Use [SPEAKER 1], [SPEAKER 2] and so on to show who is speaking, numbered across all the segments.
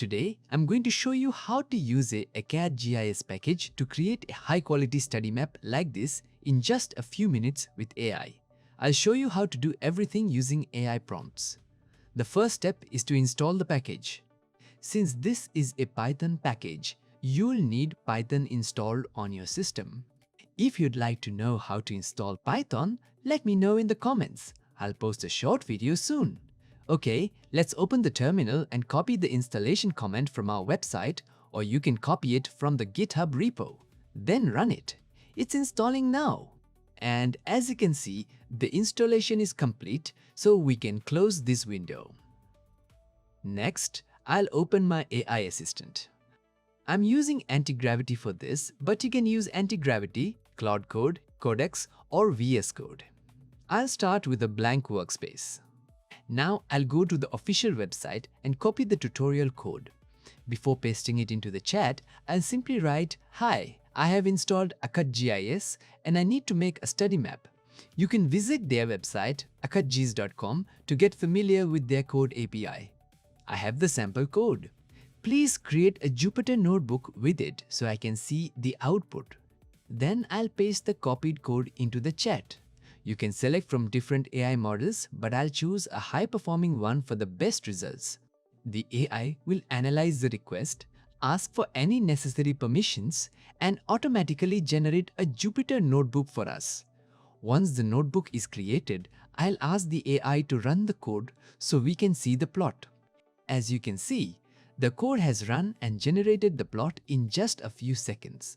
[SPEAKER 1] Today, I'm going to show you how to use a AcadGIS package to create a high-quality study map like this in just a few minutes with AI. I'll show you how to do everything using AI prompts. The first step is to install the package. Since this is a Python package, you'll need Python installed on your system. If you'd like to know how to install Python, let me know in the comments. I'll post a short video soon. Okay, let's open the terminal and copy the installation command from our website, or you can copy it from the GitHub repo. Then run it. It's installing now. And as you can see, the installation is complete, so we can close this window. Next, I'll open my AI assistant. I'm using Antigravity for this, but you can use Antigravity, Claude Code, Codex, or VS Code. I'll start with a blank workspace. Now I'll go to the official website and copy the tutorial code. Before pasting it into the chat, I'll simply write, "Hi, I have installed AcadGIS and I need to make a study map." You can visit their website, acadgis.com, to get familiar with their code API. I have the sample code. Please create a Jupyter notebook with it so I can see the output. Then I'll paste the copied code into the chat. You can select from different AI models, but I'll choose a high-performing one for the best results. The AI will analyze the request, ask for any necessary permissions, and automatically generate a Jupyter notebook for us. Once the notebook is created, I'll ask the AI to run the code so we can see the plot. As you can see, the code has run and generated the plot in just a few seconds.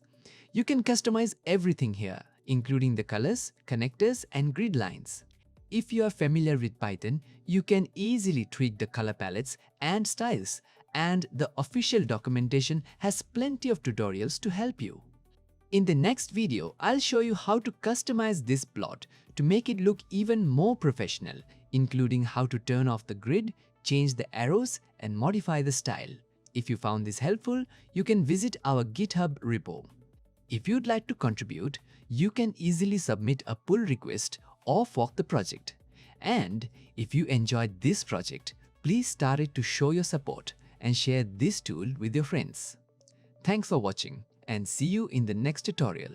[SPEAKER 1] You can customize everything here, including the colors, connectors, and grid lines. If you are familiar with Python, you can easily tweak the color palettes and styles, and the official documentation has plenty of tutorials to help you. In the next video, I'll show you how to customize this plot to make it look even more professional, including how to turn off the grid, change the arrows, and modify the style. If you found this helpful, you can visit our GitHub repo. If you'd like to contribute, you can easily submit a pull request or fork the project. And if you enjoyed this project, please start it to show your support and share this tool with your friends. Thanks for watching and see you in the next tutorial.